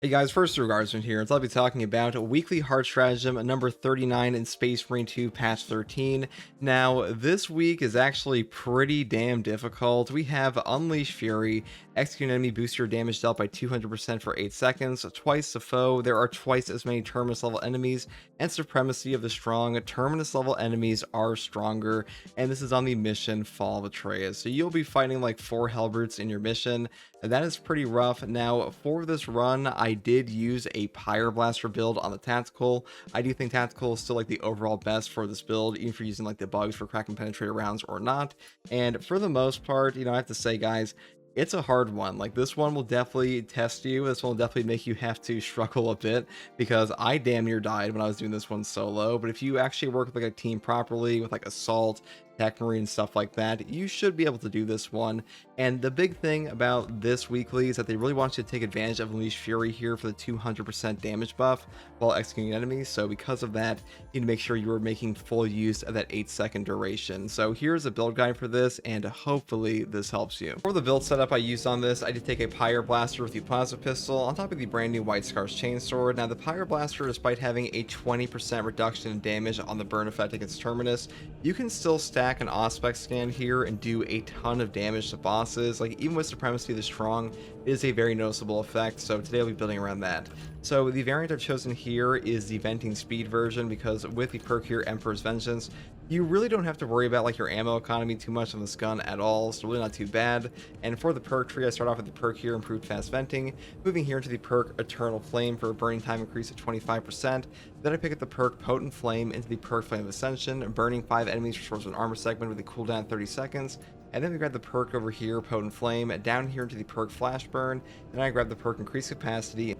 Hey guys, first regardsman here, so I'll be talking about Weekly Hard Stratagem number 39 in Space Marine 2 patch 13. Now, this week is actually pretty damn difficult. We have Unleash Fury, execute an enemy, boost your damage dealt by 200% for 8 seconds, twice the foe, there are twice as many Terminus level enemies, and Supremacy of the Strong. Terminus level enemies are stronger, and this is on the mission Fall of Atreus. So you'll be fighting like 4 Hellbrutes in your mission. That is pretty rough. Now, for this run, I did use a Pyre Blaster build on the Tactical. I do think Tactical is still like the overall best for this build, even for using like the bugs for cracking penetrator rounds or not. And for the most part, I have to say, guys, it's a hard one. Like, this one will definitely test you. This one will definitely make you have to struggle a bit, because I damn near died when I was doing this one solo. But if you actually work with like a team properly with like Assault, Tech Marine, stuff like that, you should be able to do this one. And the big thing about this weekly is that they really want you to take advantage of Unleash Fury here for the 200% damage buff while executing enemies. So because of that, you need to make sure you are making full use of that 8-second duration. So here's a build guide for this, and hopefully this helps you. For the build setup I used on this, I did take a Pyre Blaster with the Plasma Pistol on top of the brand new White Scars Chainsword. Now the Pyre Blaster, despite having a 20% reduction in damage on the burn effect against Terminus, you can still stack an Auspex scan here and do a ton of damage to bosses. Like, even with Supremacy the Strong, it is a very noticeable effect, so today I'll be building around that. So the variant I've chosen here is the Venting Speed version, because with the perk here, Emperor's Vengeance, you really don't have to worry about like your ammo economy too much on this gun at all, so really not too bad. And for the perk tree, I start off with the perk here, Improved Fast Venting, moving here into the perk Eternal Flame for a burning time increase of 25%. Then I pick up the perk Potent Flame into the perk Flame of Ascension, burning 5 enemies restores an armor segment with a cooldown of 30 seconds. And then we grab the perk over here, Potent Flame, down here into the perk Flash Burn. Then I grab the perk Increased Capacity.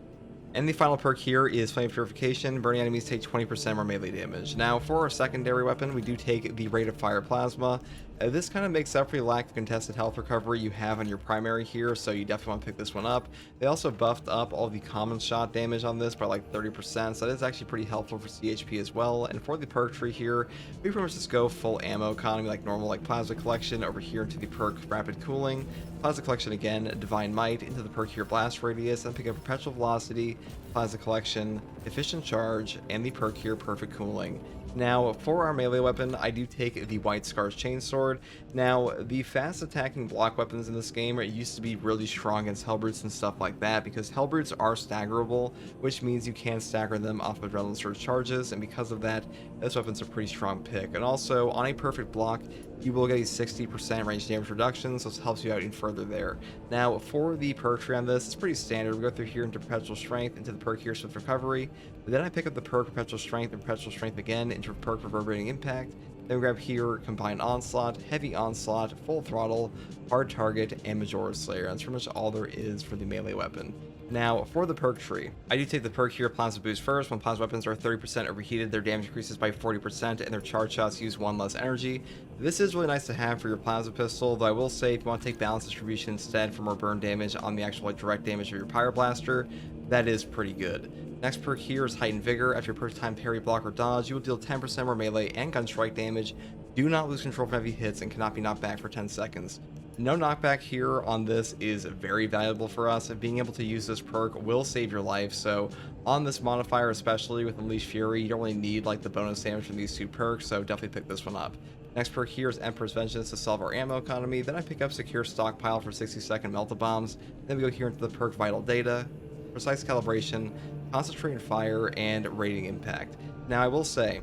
And the final perk here is Flame Purification. Burning enemies take 20% more melee damage. Now, for our secondary weapon, we do take the Rate of Fire Plasma. This kind of makes up for the lack of contested health recovery you have on your primary here, so you definitely want to pick this one up. They also buffed up all the common shot damage on this by like 30%, so that is actually pretty helpful for CHP as well. And for the perk tree here, we pretty much just go full ammo economy like normal, like Plasma Collection over here into the perk Rapid Cooling, Plasma Collection again, Divine Might into the perk here Blast Radius, and pick up Perpetual Velocity, Plasma Collection, Efficient Charge, and the perk here Perfect Cooling. Now, for our melee weapon, I do take the White Scars Chainsword. Now, the fast attacking block weapons in this game used to be really strong against Hellbrutes and stuff like that, because Hellbrutes are staggerable, which means you can stagger them off of Adrenaline Surge charges, and because of that, this weapon's a pretty strong pick. And also, on a perfect block, you will get a 60% range damage reduction, so this helps you out even further there. Now, for the perk tree on this, it's pretty standard. We go through here into Perpetual Strength, into the perk here Swift Recovery, but then I pick up the perk Perpetual Strength and Perpetual Strength again into perk Reverberating Impact. Then we grab here Combined Onslaught, Heavy Onslaught, Full Throttle, Hard Target, and Majora's Slayer. That's pretty much all there is for the melee weapon. Now, for the perk tree, I do take the perk here, Plasma Boost first. When plasma weapons are 30% overheated, their damage increases by 40%, and their charge shots use 1 less energy. This is really nice to have for your plasma pistol, though I will say if you want to take balance distribution instead for more burn damage on the actual direct damage of your Pyre Blaster, that is pretty good. Next perk here is Heightened Vigor. After your perk time parry, block, or dodge, you will deal 10% more melee and gun strike damage. Do not lose control from heavy hits and cannot be knocked back for 10 seconds. No knockback here on this is very valuable for us, and being able to use this perk will save your life. So on this modifier, especially with Unleash Fury, you don't really need like the bonus damage from these 2 perks, so definitely pick this one up. Next perk here is Emperor's Vengeance to solve our ammo economy. Then I pick up Secure Stockpile for 60-second Melta Bombs. Then we go here into the perk Vital Data, Precise Calibration, Concentrated Fire, and Radiant Impact. Now I will say,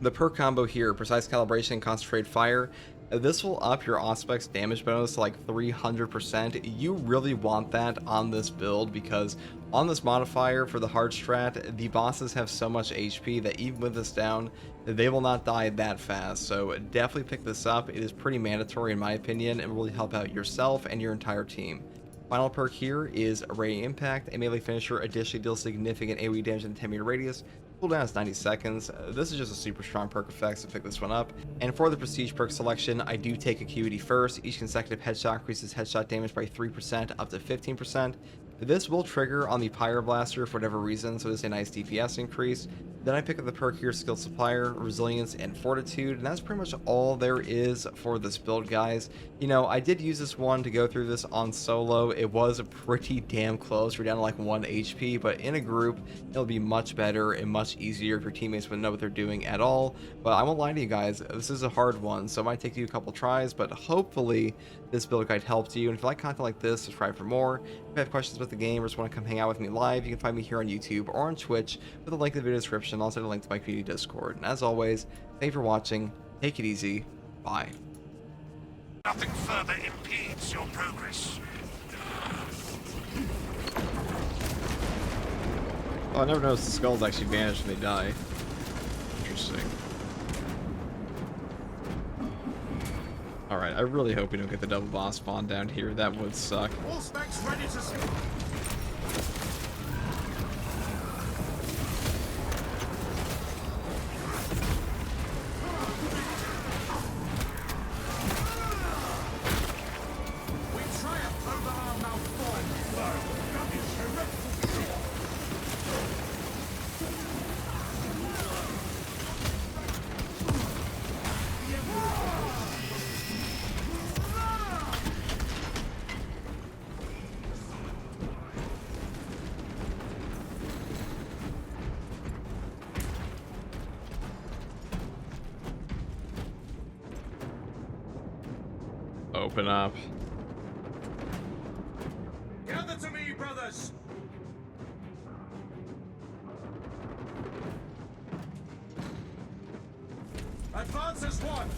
the perk combo here, Precise Calibration and Concentrated Fire, this will up your Auspex damage bonus to like 300%. You really want that on this build, because on this modifier for the hard strat, the bosses have so much HP that even with this down, they will not die that fast. So definitely pick this up. It is pretty mandatory in my opinion, and will really help out yourself and your entire team. Final perk here is Radiant Impact. A melee finisher additionally deals significant AoE damage in a 10-meter radius. Cooldown is 90 seconds. This is just a super strong perk effect, so pick this one up. And for the prestige perk selection, I do take Acuity first. Each consecutive headshot increases headshot damage by 3% up to 15%. This will trigger on the Pyroblaster for whatever reason, so it's a nice DPS increase. Then I pick up the perk here, Skill Supplier, Resilience, and Fortitude, and that's pretty much all there is for this build, guys. You know, I did use this one to go through this on solo. It was pretty damn close. We're down to like 1 HP, but in a group, it'll be much better and much easier if your teammates would know what they're doing at all. But I won't lie to you guys, this is a hard one, so it might take you a couple tries, but hopefully this build guide helped you. And if you like content like this, subscribe for more. If you have questions about the game or just want to come hang out with me live, you can find me here on YouTube or on Twitch with a link in the video description. Also, a link to my community Discord. And as always, thank you for watching. Take it easy. Bye. Nothing further impedes your progress. Oh, I never noticed the skulls actually vanish when they die. Interesting. Alright, I really hope we don't get the double boss spawn down here. That would suck. All specs ready to see. Open up. Gather to me, brothers. Advance as one.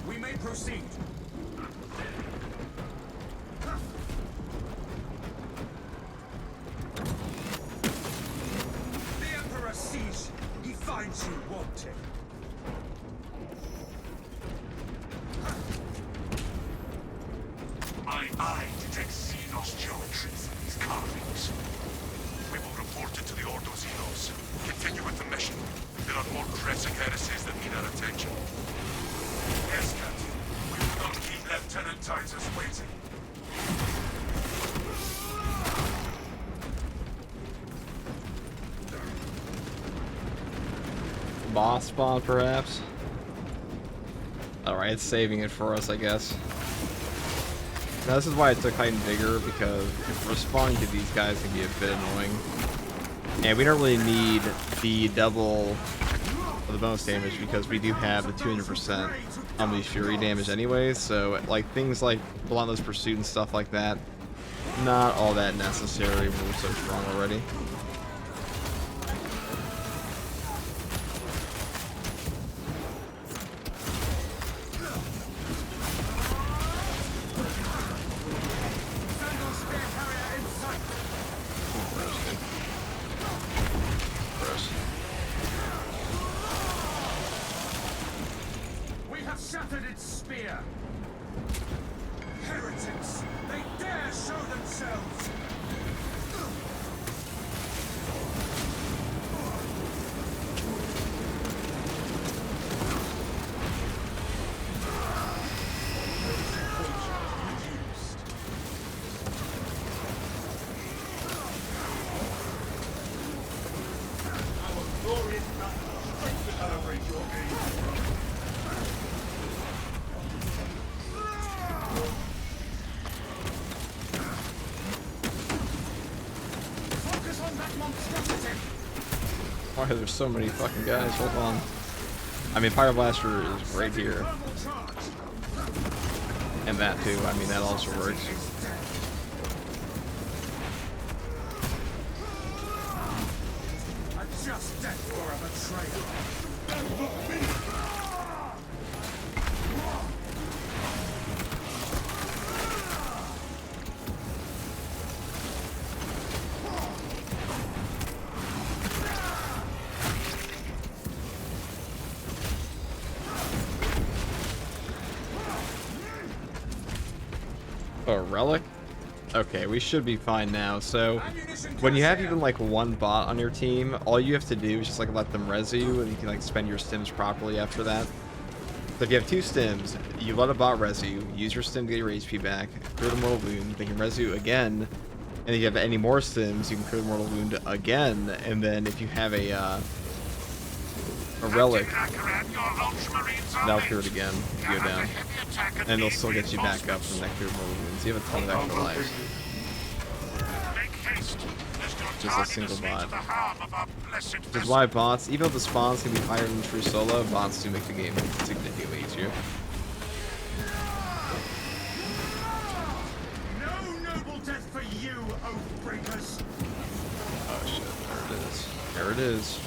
We may proceed. The Emperor sees. He finds you wanting. My eye detects Xenos geometries in these carvings. We will report it to the Ordo Xenos. Continue with the mission. There are more pressing heresies that need our attention. Yes, Captain. We will not keep Lieutenant Titus waiting. Boss spawn, perhaps? Alright, it's saving it for us, I guess. Now, this is why I took Heightened Vigor, because responding to these guys can be a bit annoying. And we don't really need the double of the bonus damage, because we do have the 200% Unleash Fury damage anyways, so like things like Relentless Pursuit and stuff like that, not all that necessary. We're so strong already. Shattered its spear. Heretics! They dare show themselves! Our glorious battle, strength to celebrate your aim. Why are there so many fucking guys? Hold on. I mean, Pyroblaster is right here. And that too. I mean, that also works. A just death for a betrayal. A relic? Okay, we should be fine now. So when you have even like one bot on your team, all you have to do is just like let them res you, and you can like spend your stims properly after that. So if you have 2 stims, you let a bot res you, use your stim to get your HP back, clear the mortal wound, they can res you again, and if you have any more stims, you can clear the mortal wound again, and then if you have a relic, that'll clear it again if you go down. And it'll still get you back up from that cleared mortal wound, so you have a ton of extra lives. Just a single bot. Which is why bots, even though the spawns can be higher than true solo, bots do make the game significantly easier. No noble death for you, Oathbreakers! Oh shit, there it is. There it is.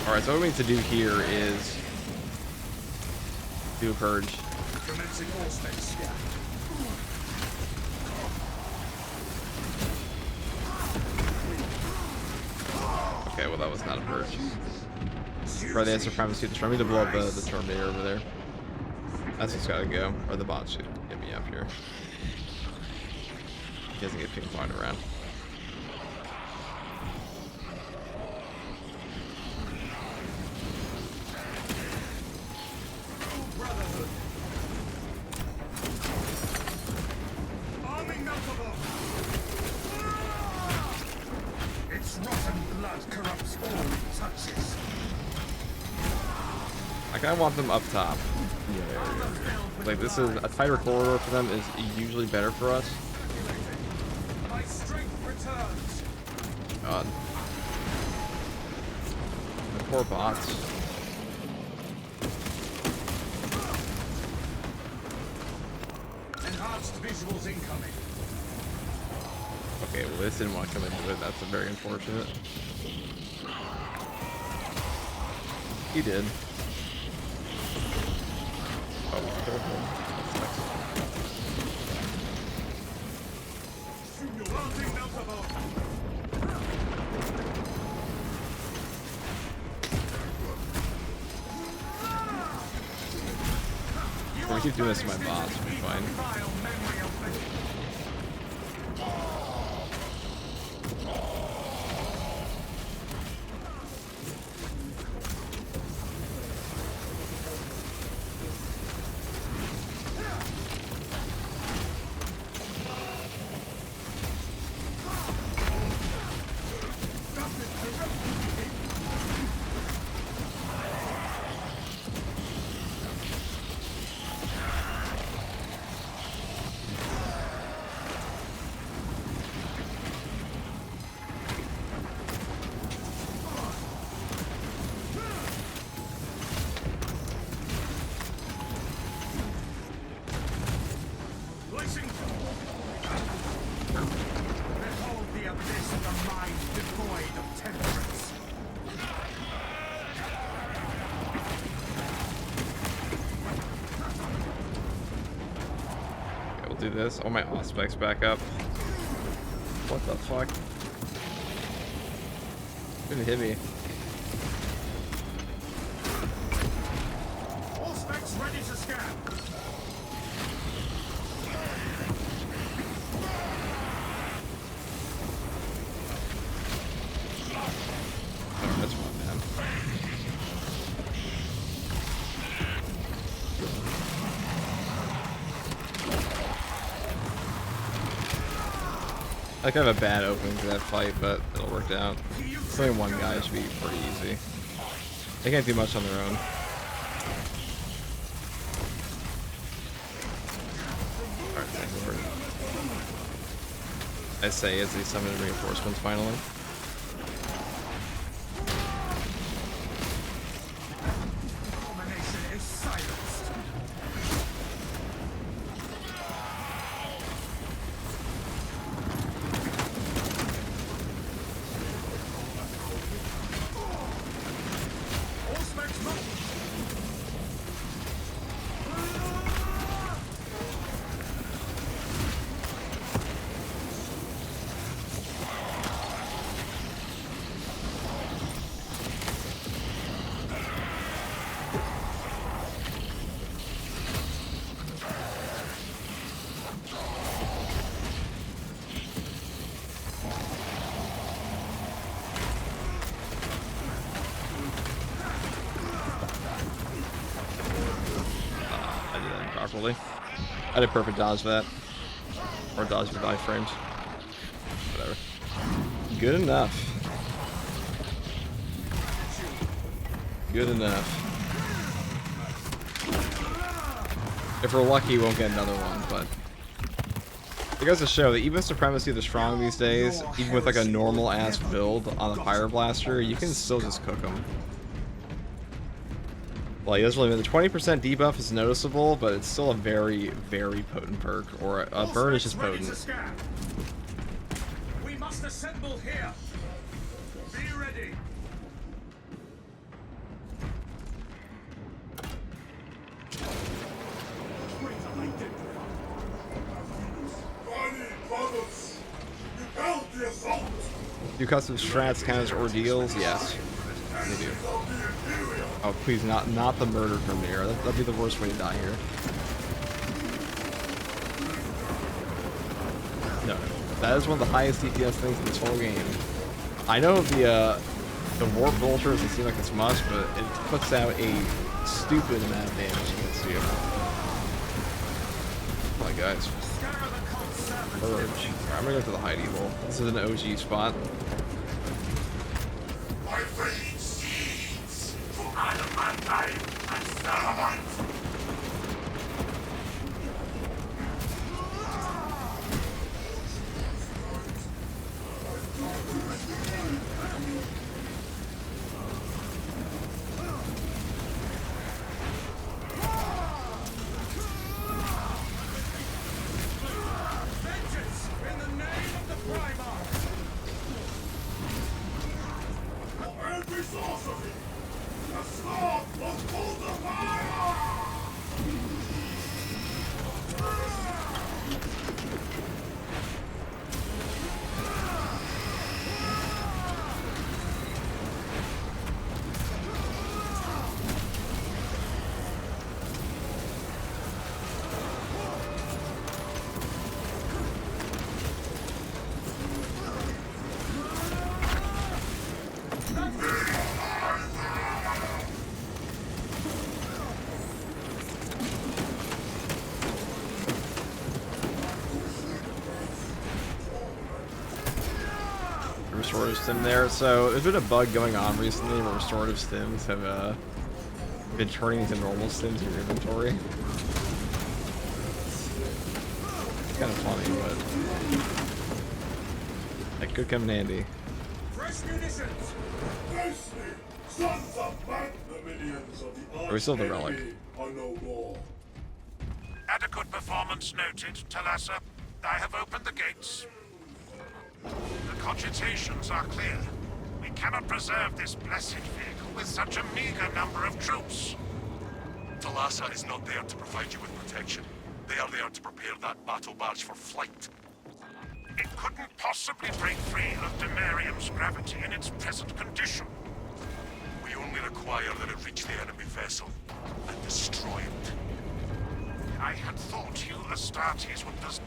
Alright, so what we need to do here is do a purge. Okay, well that was not a purge. Right, the answer primacy. I need to blow up the Terminator over there. That's what's gotta go. Or the bot should get me up here. He doesn't get ping-ponged around. Its rotten blood corrupts all it touches. I kind of want them up top. Like this is a tighter corridor for them is usually better for us. My strength returns. God. The poor bots. Enhanced visuals incoming. Okay, well this didn't want to come into it. That's very unfortunate. He did. Oh, careful. We keep doing this to my boss, we'll be fine. Behold the abyss of the mind devoid of temperance. Okay, we'll do this. All my aspects back up. What the fuck? Didn't hit me. All specs ready to scan. That's one, man. I kind of have a bad opening to that fight, but it'll work out. It's only one guy, it should be pretty easy. They can't do much on their own. Alright, thank Lord. I say as they summon reinforcements finally. Abomination is silenced. All specs not. casualty. I did perfect dodge for that. Or dodge with iframes. Whatever. Good enough. Good enough. If we're lucky, we won't get another one, but... It goes to show that even Supremacy the Strong these days, even with like a normal-ass build on a Fire Blaster, you can still just cook them. Well, he doesn't really... The 20% debuff is noticeable, but it's still a very, very potent perk. Or a burn is just potent. We must assemble here. Be ready. Do custom strats count as ordeals? Yes, they do. Oh, please, not the murder premiere. That'd be the worst way to die here. No, that is one of the highest DPS things in this whole game. I know the Warp Vulture doesn't seem like it's much, but it puts out a stupid amount of damage against you. Oh my guys. Purge. Alright, I'm gonna go to the Hide Evil. This is an OG spot. I breathe seeds for adamantine and salamite. Restorative stim there. So there's been a bug going on recently where restorative stims have been turning into normal stims in your inventory. It's kind of funny, but that could come in handy. Fresh munitions. We still have the relic. Adequate performance noted, Talassa. I have opened the gates. The cogitations are clear. We cannot preserve this blessed vehicle with such a meager number of troops. Talassa is not there to provide you with protection. They are there to prepare that battle barge for flight. It couldn't possibly break free of Demarium's gravity in its present condition. We only require that it reach the enemy vessel and destroy it. I had thought you Astartes would just...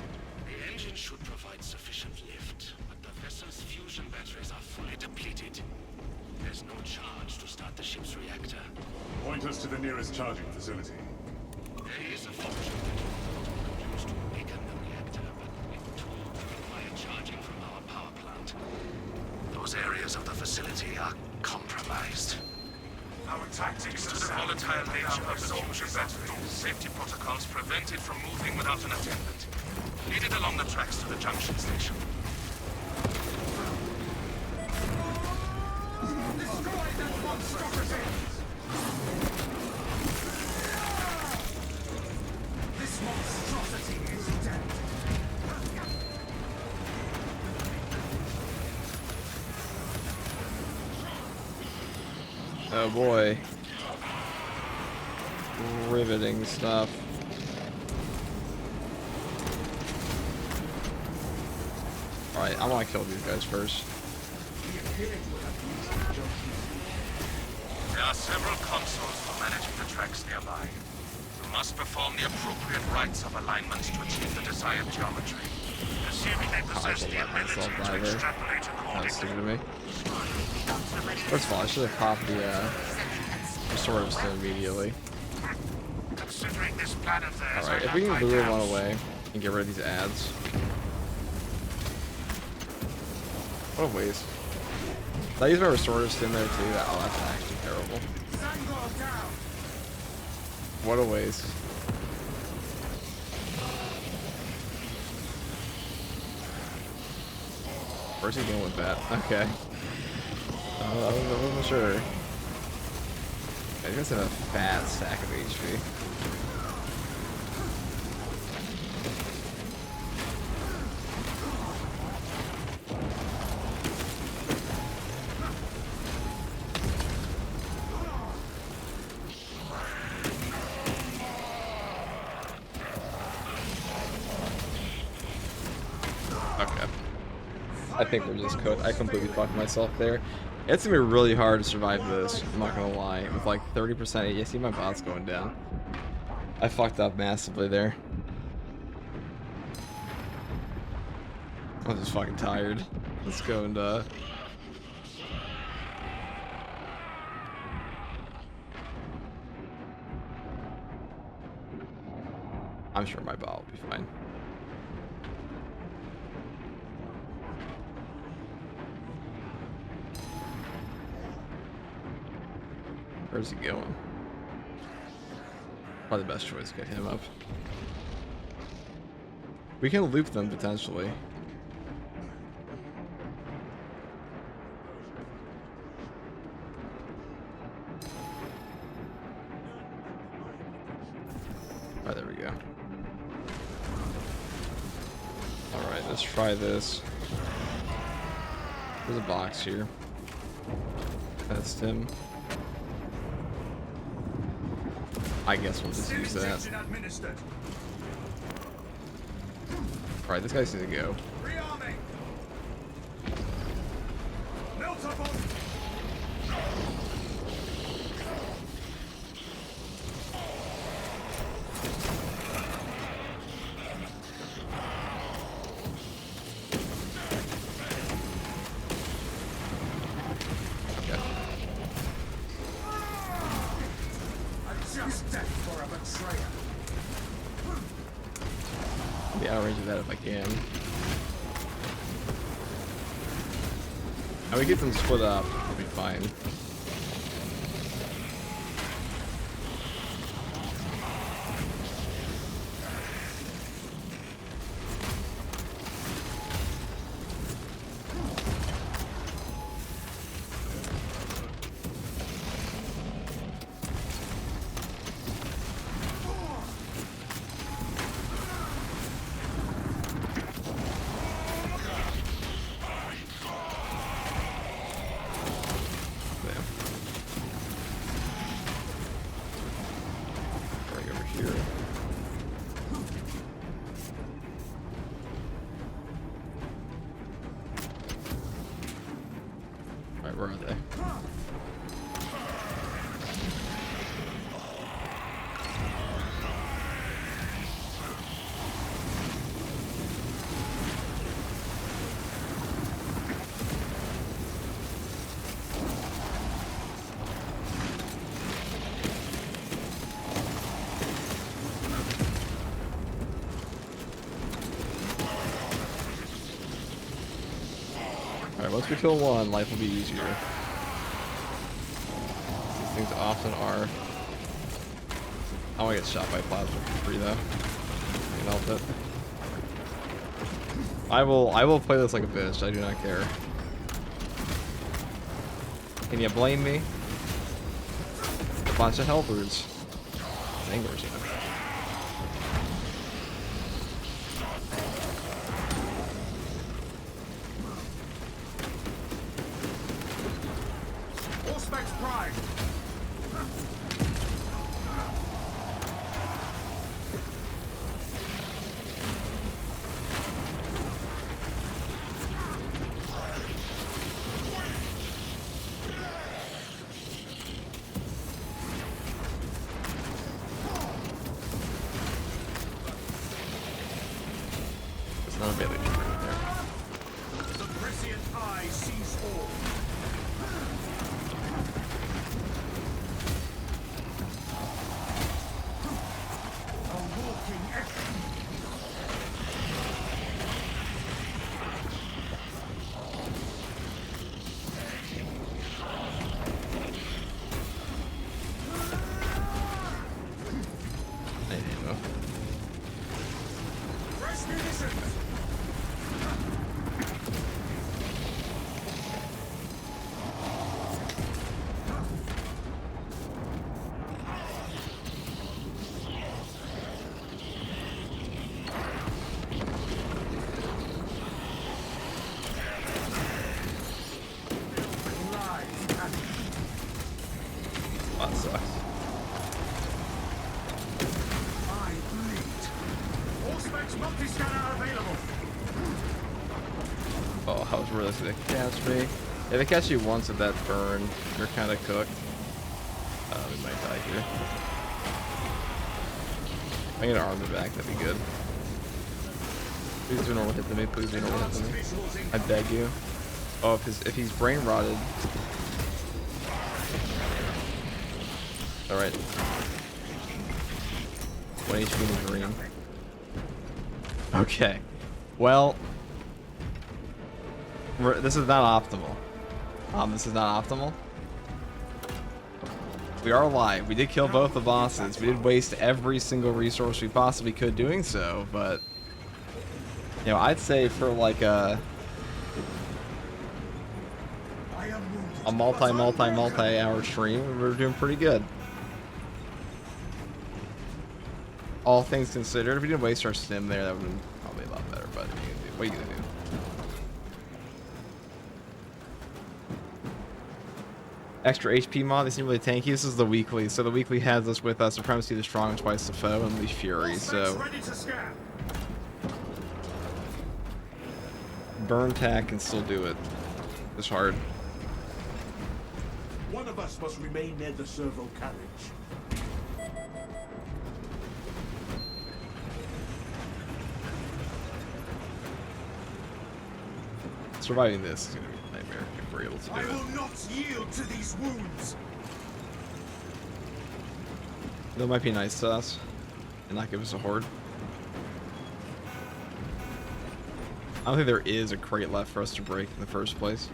The engine should provide sufficient lift, but the vessel's fusion batteries are fully depleted. There's no charge to start the ship's reactor. Point us to the nearest charging facility. There is a function that will use to weaken the reactor, but it too will require charging from our power plant. Those areas of the facility are compromised. Our tactics to the volatile nature of the fusion battery. Safety protocols prevent it from moving without an attendant. Lead it along the tracks to the junction station. Destroy that monstrosity! This monstrosity is dead. Oh boy. Riveting stuff. Alright, I want to kill these guys first. There are several consoles for managing the tracks nearby. You must perform the appropriate rites of alignment to achieve the desired geometry. Assuming they possess the ability to extrapolate That's accordingly. stupid of me. First of all, I should have popped the restorative stim immediately. considering this plan of theirs. Alright, if we can lure one away and get rid of these ads. What a waste. Did I use my restorative in there too? Oh, that's actually terrible. Zango down. What a waste. Where's he going with that? Okay. I wasn't sure. Yeah, you guys have a fat stack of HP. Okay. I think we're just cooked. I completely fucked myself there. It's gonna be really hard to survive this, I'm not gonna lie. With like 30%, you see my bot's going down. I fucked up massively there. I'm just fucking tired. Let's go and I'm sure my bot will be fine. Where's he going? Probably the best choice to get him up. We can loop them potentially. Alright, there we go. Alright, let's try this. There's a box here. That's him. I guess we'll just use that. Alright, this guy's gonna go. Rearming. Melt up on. Okay. Just death for a betrayer. Be out of range of that if I can. And we get them split up, we'll be fine. Right over here. Alright, where are they? Alright, once we kill one, life will be easier. These things often are. I want to get shot by plasma for free though. Can't help it. I will play this like a bitch, I do not care. Can you blame me? A bunch of helpers. Anglers, you know. Auspex Prime. It's not a bad idea right there. The prescient eye sees all. Multi-scanner available. Oh, I was really gonna catch me. If they catch you once at that burn, you're kind of cooked. We might die here. If I get an armor back, that'd be good. Please do normal hit to me. Please do normal hit to me. I beg you. Oh, if he's brain rotted. All right. 1 HP in the green. Okay. Well, this is not optimal. This is not optimal. We are alive. We did kill both the bosses. We did waste every single resource we possibly could doing so, but you know, I'd say for like a multi-hour stream, we're doing pretty good. All things considered, if we didn't waste our stim there, that would have been probably a lot better, but what are you gonna do? Extra HP mod, they seem really tanky. This is the weekly, so the weekly has us with Supremacy the Strong, twice the foe, and Unleash Fury, so burn tack can still do it. It's hard. One of us must remain near the servo carriage. Surviving this is gonna be a nightmare if we're able to do I it. will not yield to these wounds. That might be nice to us and not give us a horde. I don't think there is a crate left for us to break in the first place.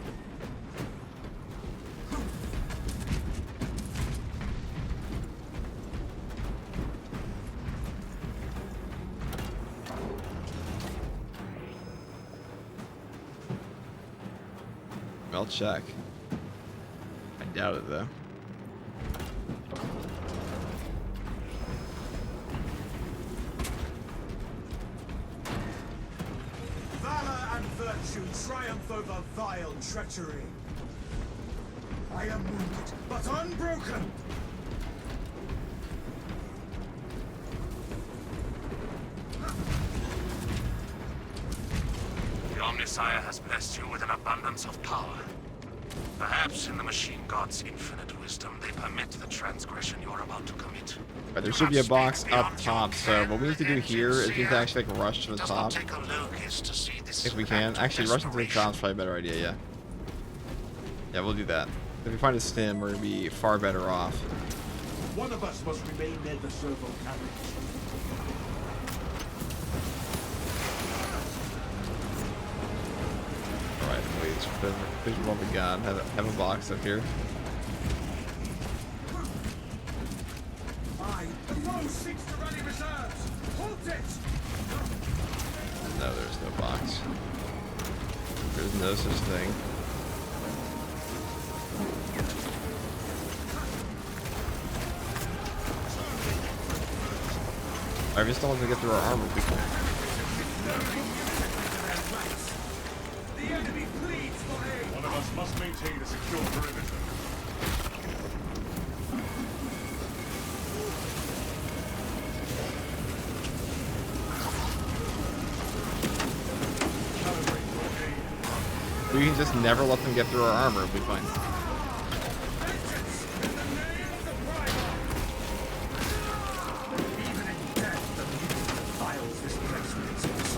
I'll check. I doubt it though. Valor and virtue triumph over vile treachery. I am wounded, but unbroken. The Omnissiah has blessed you with an abundance of power. Perhaps in the machine god's infinite wisdom, they permit the transgression you're about to commit. Right, there should be a box up top, so what we need to do here is we need to actually like rush to the top. If we can. Actually, rushing to the top is probably a better idea, yeah. Yeah, we'll do that. If we find a stim, we're gonna be far better off. One of us must remain near the servo carriage. Alright, please, for love of God, have a box up here. The foe seeks to rally reserves. Halt it! No, there's no box. There's no such thing. I just don't want to get through our armor quickly. The enemy pleads for aid. One of us must maintain a secure perimeter. We can just never let them get through our armor, we'll be fine. Even in death, the music defiles this place with its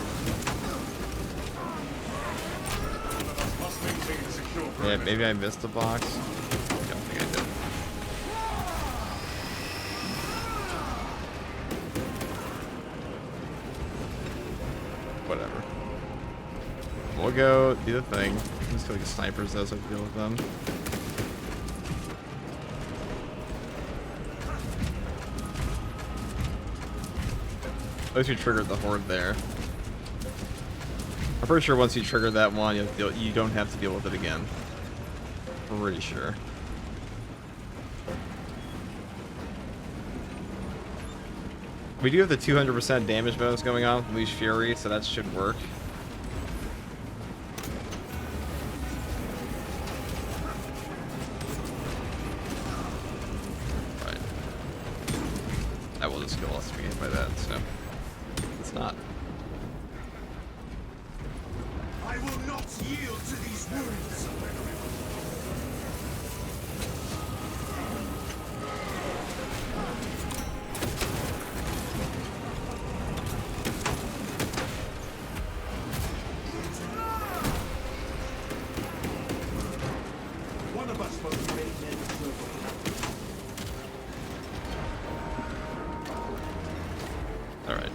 Must maintain a secure Yeah, perimeter. maybe I missed the box. I don't think I did. Whatever. We'll go do the thing. Let's go get snipers though, so I can deal with them. At least we triggered the horde there. I'm pretty sure once you trigger that one, you don't have to deal with it again. Pretty sure. We do have the 200% damage bonus going on with Unleash Fury, so that should work. Right. That will just kill us if we get hit by that, so it's not. I will not yield to these wounds. One of us must remain near the circle. All right.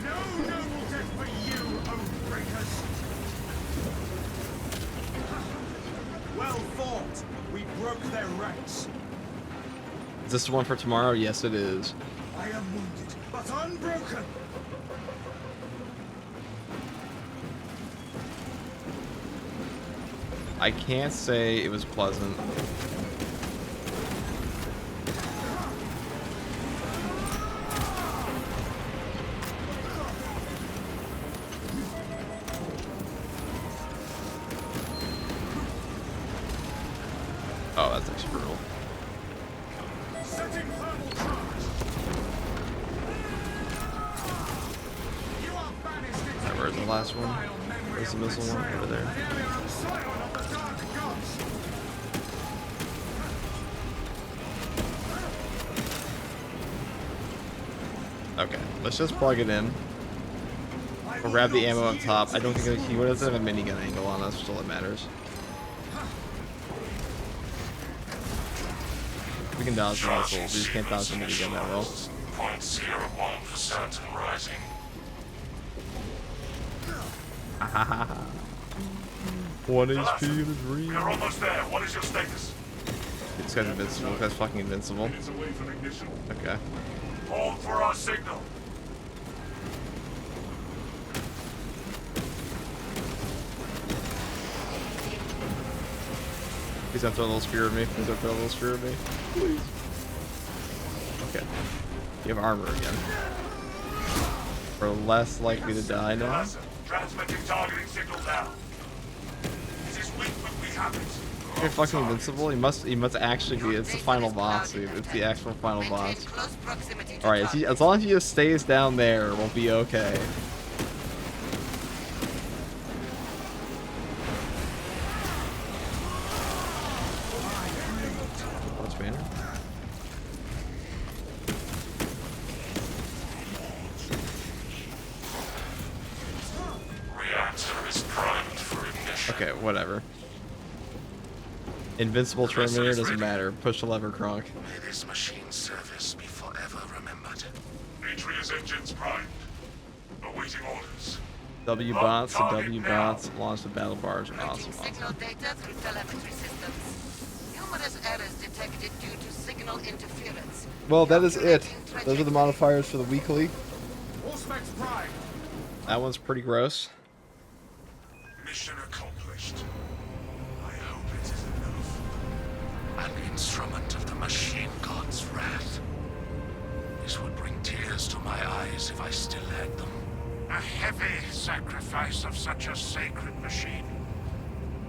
No noble death for you, Oathbreakers! Well fought. We broke their ranks. Is this the one for tomorrow? Yes, it is. I am wounded, but unbroken. I can't say it was pleasant. Oh, that's actually brutal. Setting thermal charge. You are banished into Alright, where's the last one? vile memory Where's the of missile one? betrayal, Over there. an alien scion of the dark gods. Okay, let's just plug it in. I Or will grab the not ammo up yield top. to I don't these think he would wounds. have a minigun angle on us, still it matters. We can dodge the missiles, we just can't dodge the minigun that well. 0.01% and rising. Ahaha. 1 HP Velocity, is we're real. almost there. What is your status? This guy's invincible. This guy's fucking invincible. Minutes away from ignition. Okay. Hold for our signal. Please don't throw a little spear at me. Please don't throw a little spear at me. Please. Okay. You have armor again. We're less likely to die now. Listen, transmitting targeting signal now. It is weak, but we have it. You're fucking invincible. He must actually be. It's the final boss, dude. It's the actual final boss. Alright, as long as he just stays down there, we'll be okay. What's banner? Reactor is primed for ignition. Okay, whatever. Invincible Terminator doesn't matter. Push the lever, Kronk. May this machine service be forever remembered. Atreus engines primed. Awaiting orders. W bots to W bots. Launch the battle barge. Awesome. Signal data through telemetry systems. Numerous errors detected due to signal interference. Well, that is it. Those are the modifiers for the weekly. All specs prime. That one's pretty gross. Mission accomplished. I hope it is enough. An instrument of the machine god's wrath. This would bring tears to my eyes if I still had them. A heavy sacrifice of such a sacred machine.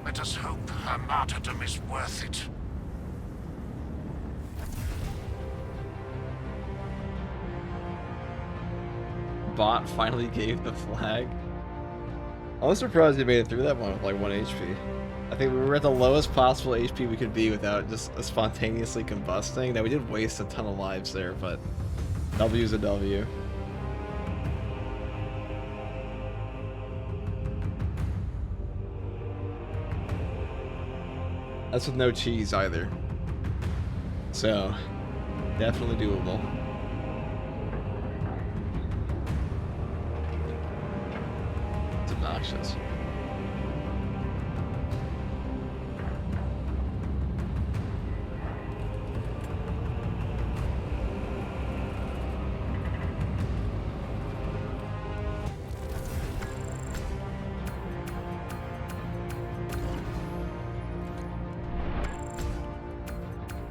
Let us hope her martyrdom is worth it. Bot finally gave the flag. I was surprised he made it through that one with like 1 HP. I think we were at the lowest possible HP we could be without just spontaneously combusting. Now we did waste a ton of lives there, but W's a W. That's with no cheese either. So, definitely doable. It's obnoxious.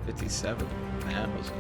$57. Man, was it?